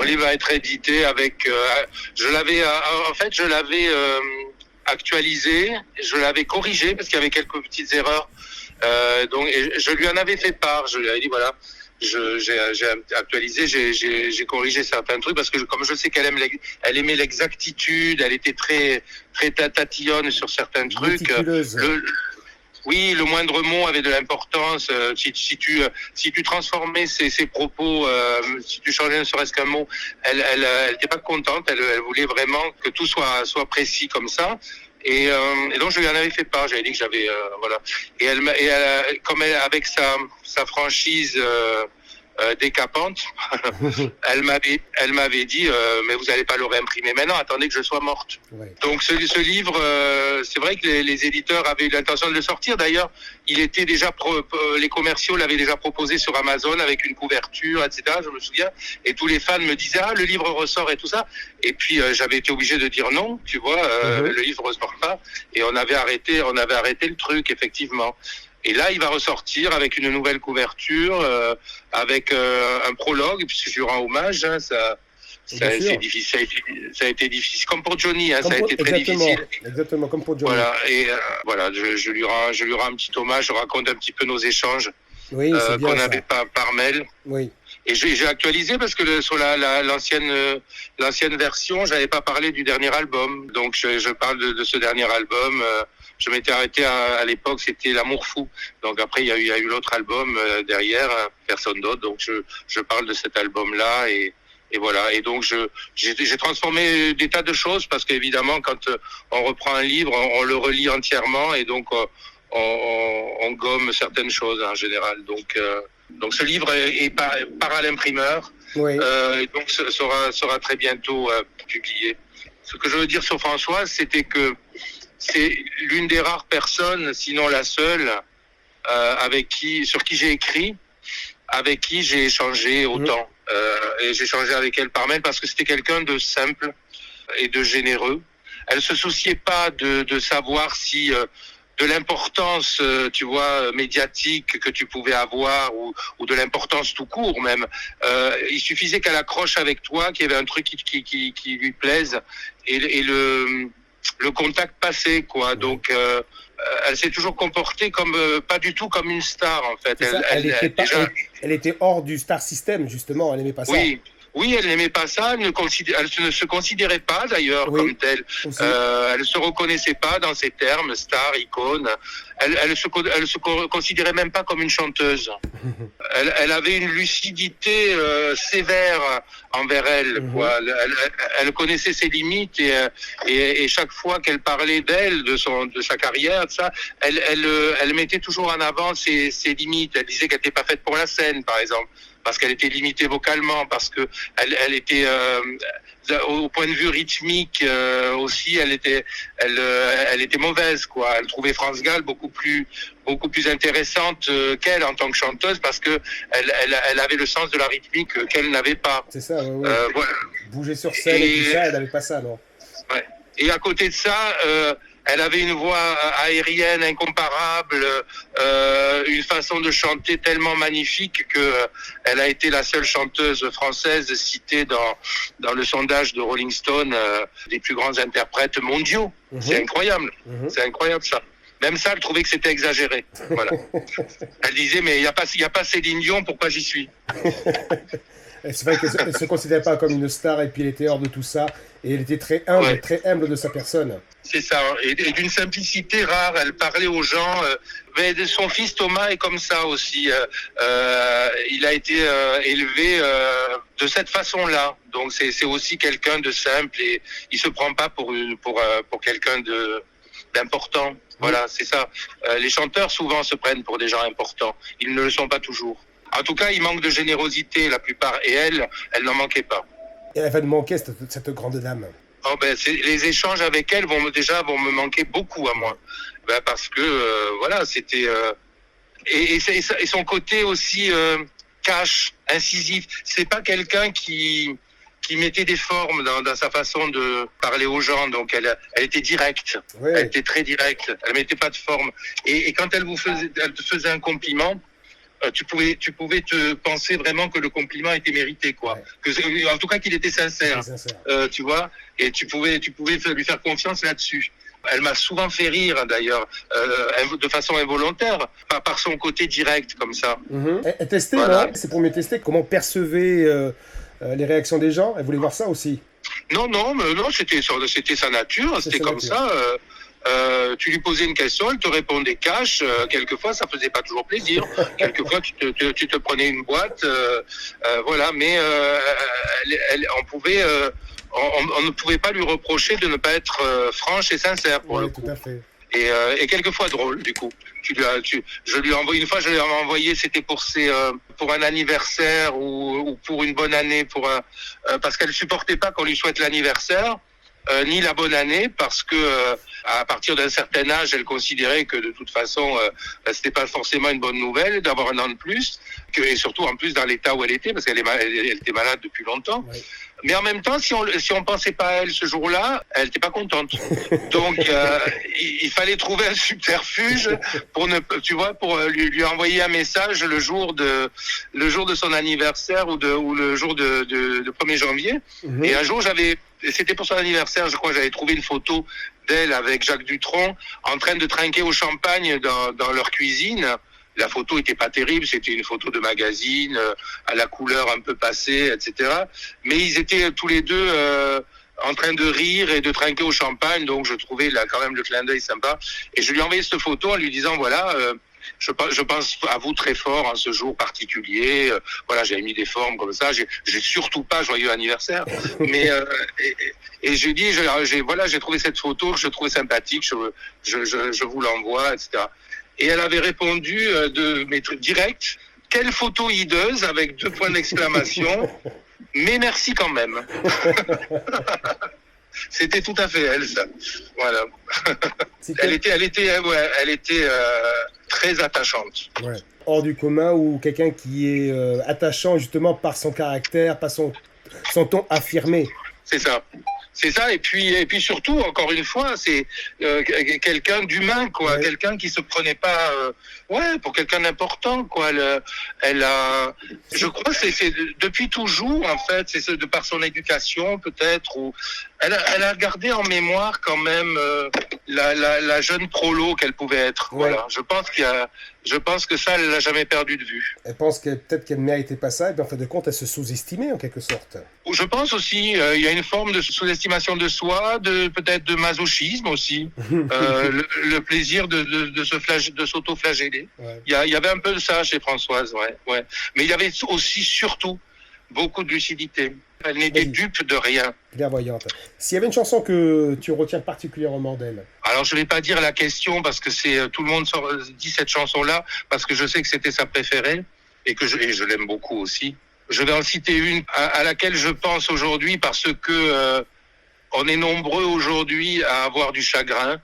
Mon livre va être édité avec. Je l'avais actualisé, je l'avais corrigé parce qu'il y avait quelques petites erreurs. Donc, et je lui en avais fait part. Je lui avais dit voilà, j'ai actualisé, j'ai corrigé certains trucs parce que comme je sais qu'elle aimait l'exactitude, elle était très tatillonne sur certains trucs. Oui, le moindre mot avait de l'importance. Si tu transformais ses propos, si tu changeais ne serait-ce qu'un mot, elle était pas contente. Elle voulait vraiment que tout soit précis comme ça. Et donc je lui en avais fait part. J'avais dit que j'avais voilà. Et avec sa franchise décapante, elle m'avait dit mais vous allez pas le réimprimer maintenant, attendez que je sois morte. Ouais. Donc ce livre, c'est vrai que les éditeurs avaient eu l'intention de le sortir. D'ailleurs, il était déjà les commerciaux l'avaient déjà proposé sur Amazon avec une couverture, etc. Je me souviens. Et tous les fans me disaient le livre ressort et tout ça. Et puis j'avais été obligé de dire non, tu vois, le livre ressort pas. Et on avait arrêté le truc effectivement. Et là, il va ressortir avec une nouvelle couverture, avec un prologue, puisque je lui rends hommage. Hein, ça a été difficile, comme pour Johnny. Hein, ça a été très difficile. Exactement, comme pour Johnny. Voilà, et voilà, je lui rends un petit hommage. Je raconte un petit peu nos échanges qu'on avait par mail. Oui. Et j'ai actualisé parce que sur l'ancienne version, j'avais pas parlé du dernier album. Donc je parle de ce dernier album. Je m'étais arrêté à l'époque, c'était L'Amour Fou. Donc après, il y a eu l'autre album derrière, personne d'autre. Donc je parle de cet album-là et voilà. Et donc j'ai transformé des tas de choses parce qu'évidemment, quand on reprend un livre, on le relit entièrement et donc on gomme certaines choses en général. Donc ce livre part à l'imprimeur. Oui. Et donc sera très bientôt publié. Ce que je veux dire sur Françoise, c'était que c'est l'une des rares personnes, sinon la seule, sur qui j'ai écrit, avec qui j'ai échangé autant. Et j'ai échangé avec elle par mail parce que c'était quelqu'un de simple et de généreux. Elle se souciait pas de savoir si de l'importance, tu vois, médiatique que tu pouvais avoir ou de l'importance tout court même. Il suffisait qu'elle accroche avec toi, qu'il y avait un truc qui lui plaise et le contact passé, quoi. Donc, elle s'est toujours comportée pas du tout comme une star, en fait. Elle était hors du star system, justement. Elle n'aimait pas ça. Oui, elle n'aimait pas ça. Elle ne se considérait pas, d'ailleurs, comme telle. Elle ne se reconnaissait pas dans ces termes, star, icône. Elle se considérait même pas comme une chanteuse. Elle avait une lucidité sévère envers elle. Quoi. Elle connaissait ses limites et chaque fois qu'elle parlait d'elle, de sa carrière, ça, elle mettait toujours en avant ses limites. Elle disait qu'elle n'était pas faite pour la scène, par exemple, parce qu'elle était limitée vocalement, parce que elle était au point de vue rythmique aussi, elle était mauvaise, quoi. Elle trouvait France Gall beaucoup plus intéressante qu'elle en tant que chanteuse parce que elle avait le sens de la rythmique qu'elle n'avait pas. C'est ça, oui. Voilà. Bouger sur scène et tout ça, elle n'avait pas ça, non. Ouais. Et à côté de ça, elle avait une voix aérienne incomparable, une façon de chanter tellement magnifique que elle a été la seule chanteuse française citée dans le sondage de Rolling Stone des plus grands interprètes mondiaux. C'est incroyable. C'est incroyable ça. Même ça, elle trouvait que c'était exagéré. Voilà. Elle disait mais il y a pas Céline Dion, pourquoi j'y suis? C'est vrai qu'elle ne se considérait pas comme une star et puis elle était hors de tout ça. Et elle était très humble de sa personne. C'est ça, et d'une simplicité rare. Elle parlait aux gens. Mais son fils Thomas est comme ça aussi. Il a été élevé de cette façon-là. Donc c'est aussi quelqu'un de simple et il se prend pas pour quelqu'un d'important. Voilà, c'est ça. Les chanteurs souvent se prennent pour des gens importants. Ils ne le sont pas toujours. En tout cas, il manque de générosité la plupart. Et elle n'en manquait pas. Et elle va me manquer, cette grande dame. Oh les échanges avec elle vont me manquer beaucoup à moi. Parce que, voilà, c'était... Et son côté aussi cash, incisif. C'est pas quelqu'un qui mettait des formes dans sa façon de parler aux gens. Donc, elle était directe. Oui. Elle était très directe. Elle mettait pas de forme. Et quand elle te faisait un compliment... tu pouvais te penser vraiment que le compliment était mérité, quoi. Ouais. En tout cas, qu'il était sincère. Sincère. Tu vois, et tu pouvais lui faire confiance là-dessus. Elle m'a souvent fait rire, d'ailleurs, de façon involontaire, par son côté direct, comme ça. Et tester, Voilà. non? C'est pour mieux tester comment percevait les réactions des gens. Elle voulait voir ça aussi. Non, c'était sa nature, c'était comme nature. ça. Tu lui posais une question, elle te répondait cash. Quelquefois, ça faisait pas toujours plaisir. Quelquefois, tu te prenais une boîte, voilà. Mais on ne pouvait pas lui reprocher de ne pas être franche et sincère pour le coup. Tout à fait. Et quelquefois drôle du coup. Je lui ai envoyé une fois, je lui ai envoyé, c'était pour un anniversaire ou pour une bonne année, parce qu'elle supportait pas qu'on lui souhaite l'anniversaire. Ni la bonne année, parce que à partir d'un certain âge, elle considérait que de toute façon, c'était pas forcément une bonne nouvelle d'avoir un an de plus, et surtout en plus dans l'état où elle était, parce qu'elle était malade depuis longtemps. Oui. Mais en même temps, si on pensait pas à elle ce jour-là, elle était pas contente. Donc il fallait trouver un subterfuge pour lui envoyer un message le jour de son anniversaire ou le jour de 1er janvier. Mm-hmm. Et un jour, c'était pour son anniversaire, je crois, j'avais trouvé une photo d'elle avec Jacques Dutronc en train de trinquer au champagne dans leur cuisine. La photo était pas terrible, c'était une photo de magazine, à la couleur un peu passée, etc. Mais ils étaient tous les deux en train de rire et de trinquer au champagne, donc je trouvais là quand même le clin d'œil sympa. Et je lui ai envoyé cette photo en lui disant, voilà... Je pense à vous très fort en ce jour particulier. Voilà, j'avais mis des formes comme ça. J'ai surtout pas joyeux anniversaire, mais et j'ai dit, j'ai trouvé cette photo, je trouvais sympathique. Je vous l'envoie, etc. Et elle avait répondu direct. Quelle photo hideuse avec 2 points d'exclamation. Mais merci quand même. C'était tout à fait elle, ça. Voilà. Elle était très attachante. Ouais. Hors du commun, ou quelqu'un qui est attachant justement par son caractère, par son ton affirmé. C'est ça. Et puis surtout, encore une fois, c'est quelqu'un d'humain, quoi. Ouais. Quelqu'un qui se prenait pas, pour quelqu'un d'important, quoi. Je crois que c'est depuis toujours, en fait, c'est de par son éducation, peut-être, ou elle a gardé en mémoire quand même la jeune prolo qu'elle pouvait être. Ouais. Voilà. Je pense que ça, elle l'a jamais perdu de vue. Elle pense peut-être qu'elle ne méritait pas ça, et bien en fin de compte, elle se sous-estimait en quelque sorte. Je pense aussi, il y a une forme de sous-estimation de soi, peut-être de masochisme aussi, le plaisir de s'auto-flageller. Ouais. Il y avait un peu de ça chez Françoise, ouais. Mais il y avait aussi, surtout, beaucoup de lucidité. Elle n'était dupe de rien. Clairvoyante. S'il y avait une chanson que tu retiens particulièrement d'elle. Alors, je ne vais pas dire la question parce que tout le monde dit cette chanson-là, parce que je sais que c'était sa préférée et que je l'aime beaucoup aussi. Je vais en citer une à laquelle je pense aujourd'hui parce que on est nombreux aujourd'hui à avoir du chagrin.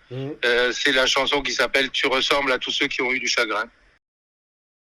C'est la chanson qui s'appelle « Tu ressembles à tous ceux qui ont eu du chagrin ».